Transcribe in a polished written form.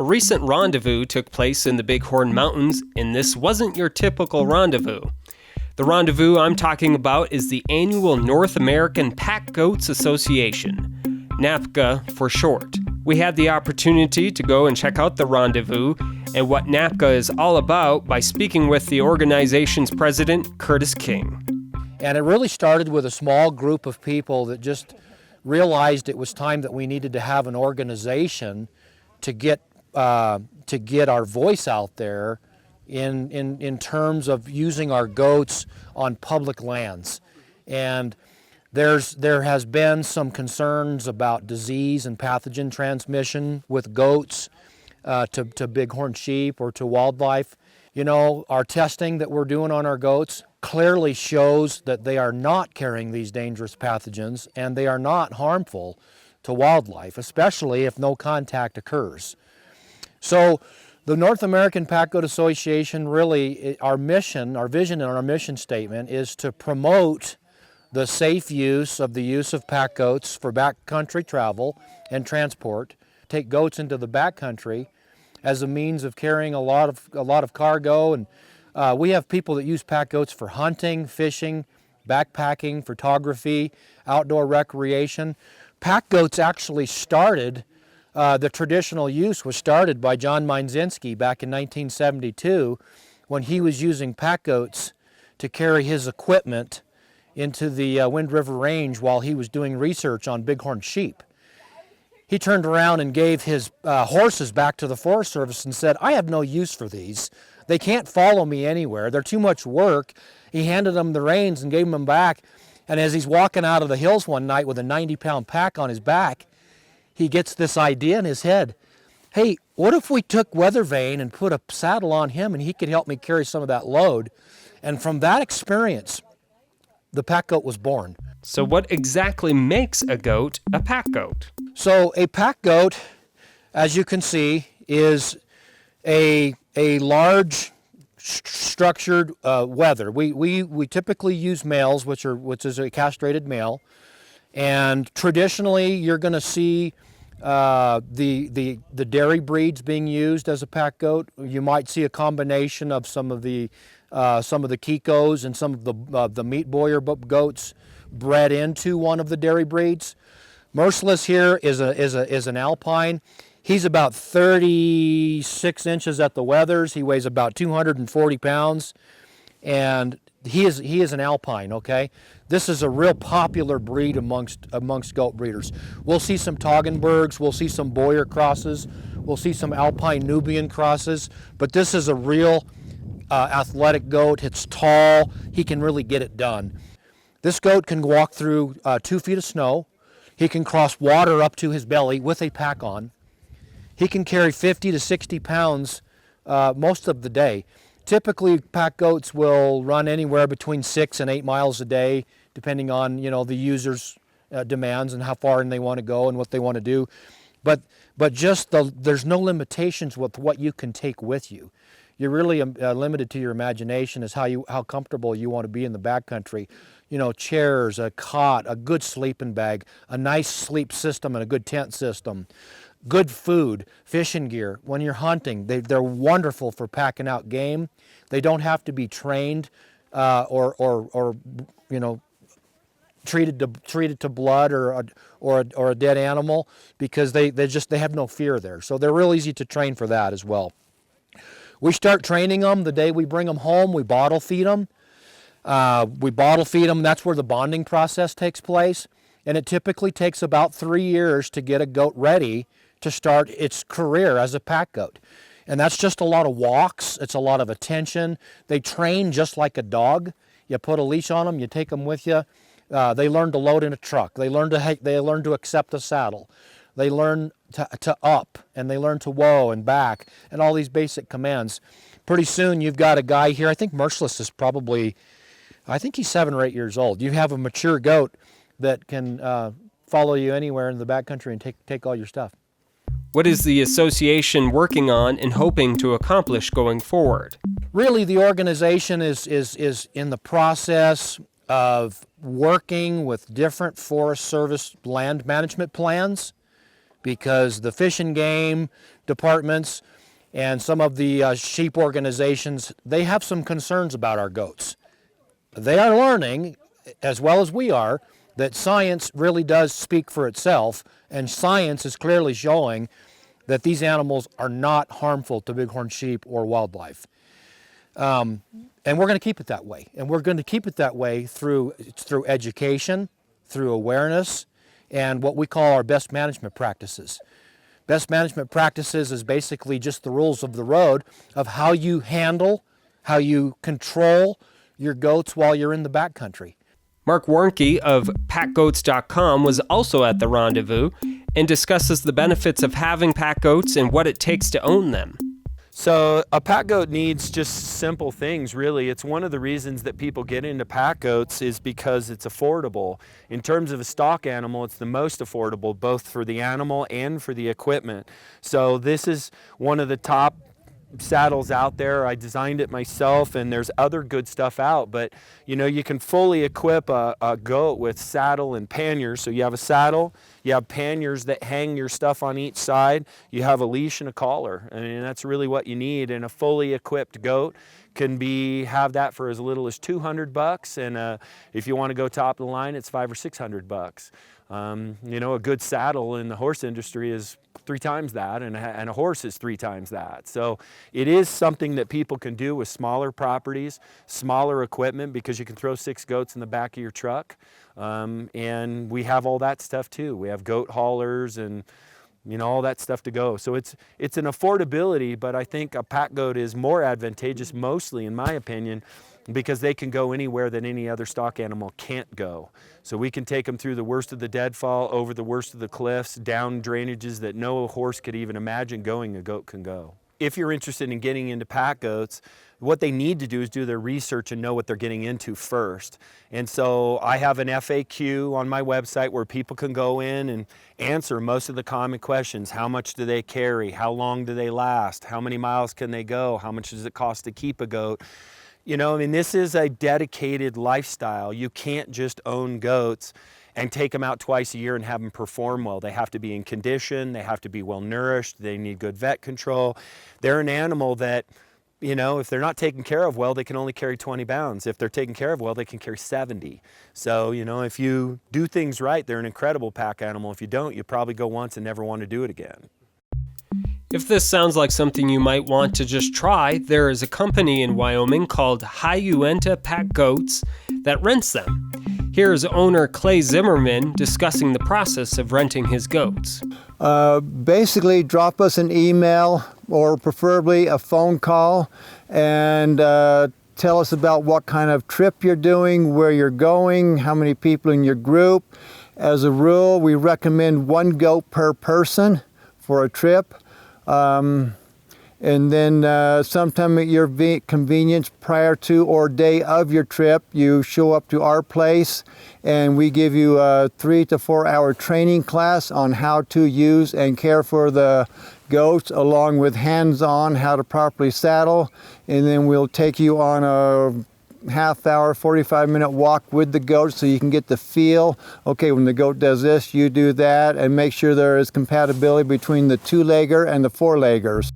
A recent rendezvous took place in the Bighorn Mountains, and this wasn't your typical rendezvous. The rendezvous I'm talking about is the annual North American Packgoats Association, NAPGA for short. We had the opportunity to go and check out the rendezvous and what NAPGA is all about by speaking with the organization's president, Curtis King. And it really started with a small group of people that just realized it was time that we needed to have an organization to get our voice out there in terms of using our goats on public lands. And there has been some concerns about disease and pathogen transmission with goats to bighorn sheep or to wildlife. You know, our testing that we're doing on our goats clearly shows that they are not carrying these dangerous pathogens and they are not harmful to wildlife, especially if no contact occurs. So the North American Packgoat Association, really, our mission, our vision and our mission statement is to promote the safe use of packgoats for backcountry travel and transport, take goats into the backcountry as a means of carrying a lot of cargo. And we have people that use packgoats for hunting, fishing, backpacking, photography, outdoor recreation. Packgoats actually started, the traditional use was started by John Mindzinski back in 1972 when he was using packgoats to carry his equipment into the Wind River Range while he was doing research on bighorn sheep. He turned around and gave his horses back to the Forest Service and said, "I have no use for these. They can't follow me anywhere. They're too much work." He handed them the reins and gave them back. And as he's walking out of the hills one night with a 90-pound pack on his back, he gets this idea in his head. Hey, what if we took Weathervane and put a saddle on him and he could help me carry some of that load? And from that experience, the packgoat was born. So what exactly makes a goat a packgoat? So a packgoat, as you can see, is a large structured wether. We typically use males, which is a castrated male, and traditionally you're going to see the dairy breeds being used as a packgoat. You might see a combination of some of the Kikos and some of the meat boyer goats bred into one of the dairy breeds. Merciless here is an alpine. He's about 36 inches at the wethers. He weighs about 240 pounds, and he is an alpine. Okay, this is a real popular breed amongst goat breeders. We'll see some Toggenburgs, we'll see some Boyer crosses, we'll see some Alpine Nubian crosses, but this is a real athletic goat. It's tall. He can really get it done. This goat can walk through 2 feet of snow. He can cross water up to his belly with a pack on. He can carry 50 to 60 pounds most of the day. Typically, pack goats will run anywhere between 6 and 8 miles a day, depending on the user's demands and how far in they want to go and what they want to do. But there's no limitations with what you can take with you. You're really limited to your imagination as how comfortable you want to be in the backcountry. Chairs, a cot, a good sleeping bag, a nice sleep system, and a good tent system. Good food, fishing gear. When you're hunting, they're wonderful for packing out game. They don't have to be trained or treated to blood or a dead animal, because they have no fear there. So they're real easy to train for that as well. We start training them the day we bring them home. We bottle feed them. That's where the bonding process takes place. And it typically takes about 3 years to get a goat ready to start its career as a pack goat. And that's just a lot of walks. It's a lot of attention. They train just like a dog. You put a leash on them, you take them with you. They learn to load in a truck. They learn to accept a saddle. They learn to up, and they learn to whoa and back, and all these basic commands. Pretty soon you've got a guy here. I think Merciless is he's 7 or 8 years old. You have a mature goat that can follow you anywhere in the backcountry and take all your stuff. What is the association working on and hoping to accomplish going forward? Really, the organization is in the process of working with different Forest Service land management plans because the fish and game departments and some of the sheep organizations, they have some concerns about our goats. They are learning, as well as we are, that science really does speak for itself, and science is clearly showing that these animals are not harmful to bighorn sheep or wildlife. And we're going to keep it that way. And we're going to keep it that way through education, through awareness, and what we call our best management practices. Best management practices is basically just the rules of the road of how you handle, how you control your goats while you're in the backcountry. Mark Warnke of Packgoats.com was also at the rendezvous and discusses the benefits of having pack goats and what it takes to own them. So a pack goat needs just simple things, really. It's one of the reasons that people get into pack goats is because it's affordable. In terms of a stock animal, it's the most affordable, both for the animal and for the equipment. So this is one of the top saddles out there. I designed it myself, and there's other good stuff out, but you know, you can fully equip a goat with saddle and panniers. So you have a saddle, you have panniers that hang your stuff on each side, you have a leash and a collar. I mean, that's really what you need, and a fully equipped goat can have that for as little as $200, and if you want to go top of the line, it's $500 or $600. You know, a good saddle in the horse industry is 3 times that, and a horse is 3 times that. So it is something that people can do with smaller properties, smaller equipment, because you can throw 6 goats in the back of your truck. And we have all that stuff too. We have goat haulers and, you know, all that stuff to go. So it's an affordability, but I think a pack goat is more advantageous, mostly in my opinion, because they can go anywhere that any other stock animal can't go. So we can take them through the worst of the deadfall, over the worst of the cliffs, down drainages that no horse could even imagine going, a goat can go. If you're interested in getting into pack goats, what they need to do is do their research and know what they're getting into first. And so I have an FAQ on my website where people can go in and answer most of the common questions. How much do they carry? How long do they last? How many miles can they go? How much does it cost to keep a goat? You know, I mean, this is a dedicated lifestyle. You can't just own goats and take them out twice a year and have them perform well. They have to be in condition, they have to be well nourished, they need good vet control. They're an animal that, you know, if they're not taken care of well, they can only carry 20 pounds. If they're taken care of well, they can carry 70. So, you know, if you do things right, they're an incredible pack animal. If you don't, you probably go once and never want to do it again. If this sounds like something you might want to just try, there is a company in Wyoming called Hyuenta Pack Goats that rents them. Here's owner Clay Zimmerman discussing the process of renting his goats. Basically, drop us an email or preferably a phone call and tell us about what kind of trip you're doing, where you're going, how many people in your group. As a rule, we recommend 1 goat per person for a trip. And then sometime at your convenience prior to or day of your trip, you show up to our place and we give you a 3 to 4 hour training class on how to use and care for the goats, along with hands-on how to properly saddle. And then we'll take you on a half-hour, 45-minute walk with the goat so you can get the feel. Okay, when the goat does this, you do that, and make sure there is compatibility between the 2-legger and the 4-leggers.